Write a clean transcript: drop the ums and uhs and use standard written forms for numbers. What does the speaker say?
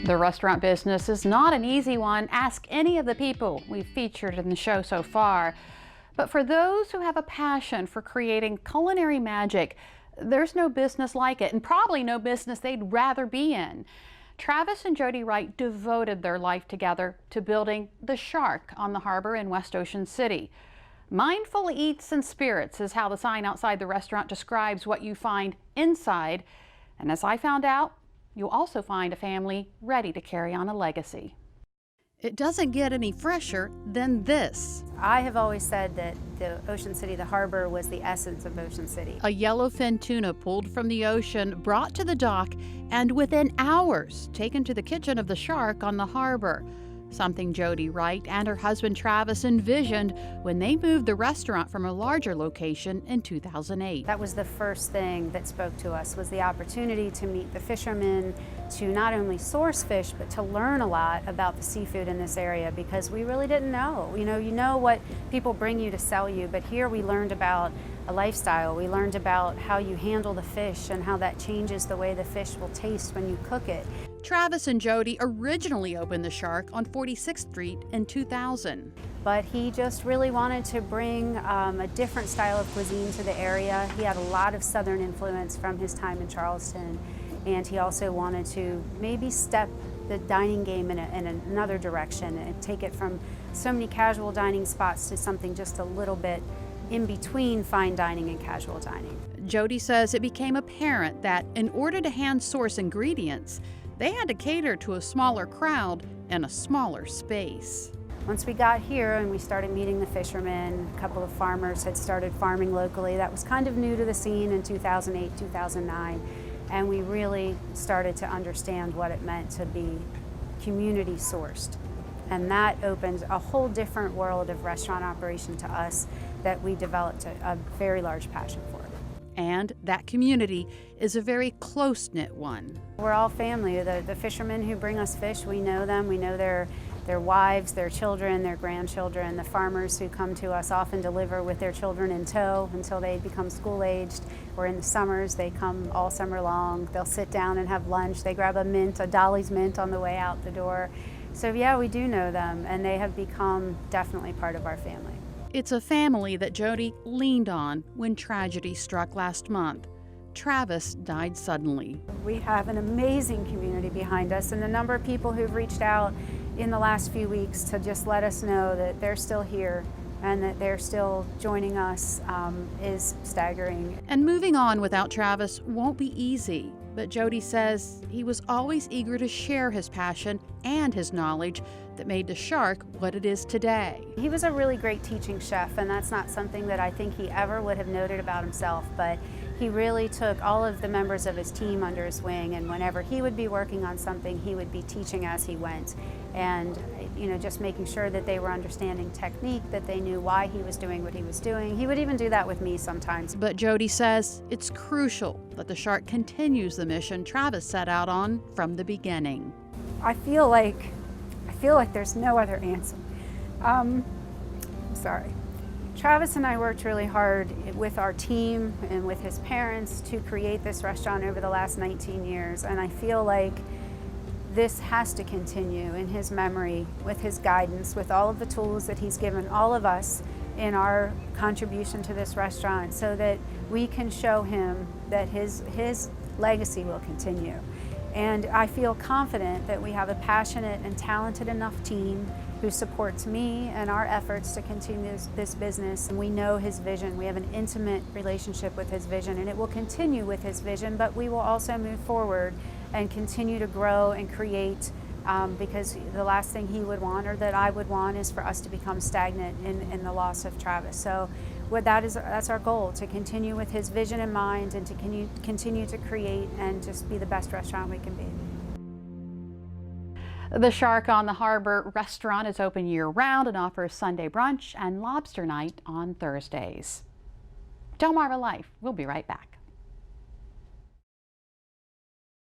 The restaurant business is not an easy one. Ask any of the people we've featured in the show so far. But for those who have a passion for creating culinary magic, there's no business like it, and probably no business they'd rather be in. Travis and Jody Wright devoted their life together to building The Shark on the harbor in West Ocean City. Mindful Eats and Spirits is how the sign outside the restaurant describes what you find inside. And as I found out, you'll also find a family ready to carry on a legacy. It doesn't get any fresher than this. I have always said that the Ocean City, the harbor, was the essence of Ocean City. A yellowfin tuna pulled from the ocean, brought to the dock, and within hours taken to the kitchen of the Shark on the harbor. Something Jody Wright and her husband Travis envisioned when they moved the restaurant from a larger location in 2008. That was the first thing that spoke to us, was the opportunity to meet the fishermen, to not only source fish, but to learn a lot about the seafood in this area, because we really didn't know. You know what people bring you to sell you, but here we learned about a lifestyle. We learned about how you handle the fish and how that changes the way the fish will taste when you cook it. Travis and Jody originally opened the Shark on 46th Street in 2000. But he just really wanted to bring a different style of cuisine to the area. He had a lot of Southern influence from his time in Charleston, and he also wanted to maybe step the dining game in another direction and take it from so many casual dining spots to something just a little bit in between fine dining and casual dining. Jody says it became apparent that in order to hand source ingredients, they had to cater to a smaller crowd in a smaller space. Once we got here and we started meeting the fishermen, a couple of farmers had started farming locally. That was kind of new to the scene in 2008, 2009. And we really started to understand what it meant to be community sourced. And that opened a whole different world of restaurant operation to us that we developed a very large passion for. And that community is a very close-knit one. We're all family. The fishermen who bring us fish, we know them. We know their wives, their children, their grandchildren. The farmers who come to us often deliver with their children in tow until they become school-aged. Or in the summers, they come all summer long. They'll sit down and have lunch. They grab a Dolly's mint on the way out the door. So yeah, we do know them, and they have become definitely part of our family. It's a family that Jody leaned on when tragedy struck last month. Travis died suddenly. We have an amazing community behind us, and the number of people who've reached out in the last few weeks to just let us know that they're still here and that they're still joining us is staggering. And moving on without Travis won't be easy, but Jody says he was always eager to share his passion and his knowledge that made the Shark what it is today. He was a really great teaching chef, and that's not something that I think he ever would have noted about himself, but he really took all of the members of his team under his wing, and whenever he would be working on something, he would be teaching as he went. And just making sure that they were understanding technique, that they knew why he was doing what he was doing. He would even do that with me sometimes. But Jody says it's crucial that the Shark continues the mission Travis set out on from the beginning. I feel like there's no other answer. I'm sorry. Travis and I worked really hard with our team and with his parents to create this restaurant over the last 19 years, and I feel like this has to continue in his memory, with his guidance, with all of the tools that he's given all of us in our contribution to this restaurant, so that we can show him that his legacy will continue. And I feel confident that we have a passionate and talented enough team who supports me and our efforts to continue this business. And we know his vision. We have an intimate relationship with his vision, and it will continue with his vision, but we will also move forward and continue to grow and create, because the last thing he would want, or that I would want, is for us to become stagnant in the loss of Travis. So that's our goal, to continue with his vision in mind and to continue to create and just be the best restaurant we can be. The Shark on the Harbor restaurant is open year-round and offers Sunday brunch and lobster night on Thursdays. Delmarva Life. We'll be right back.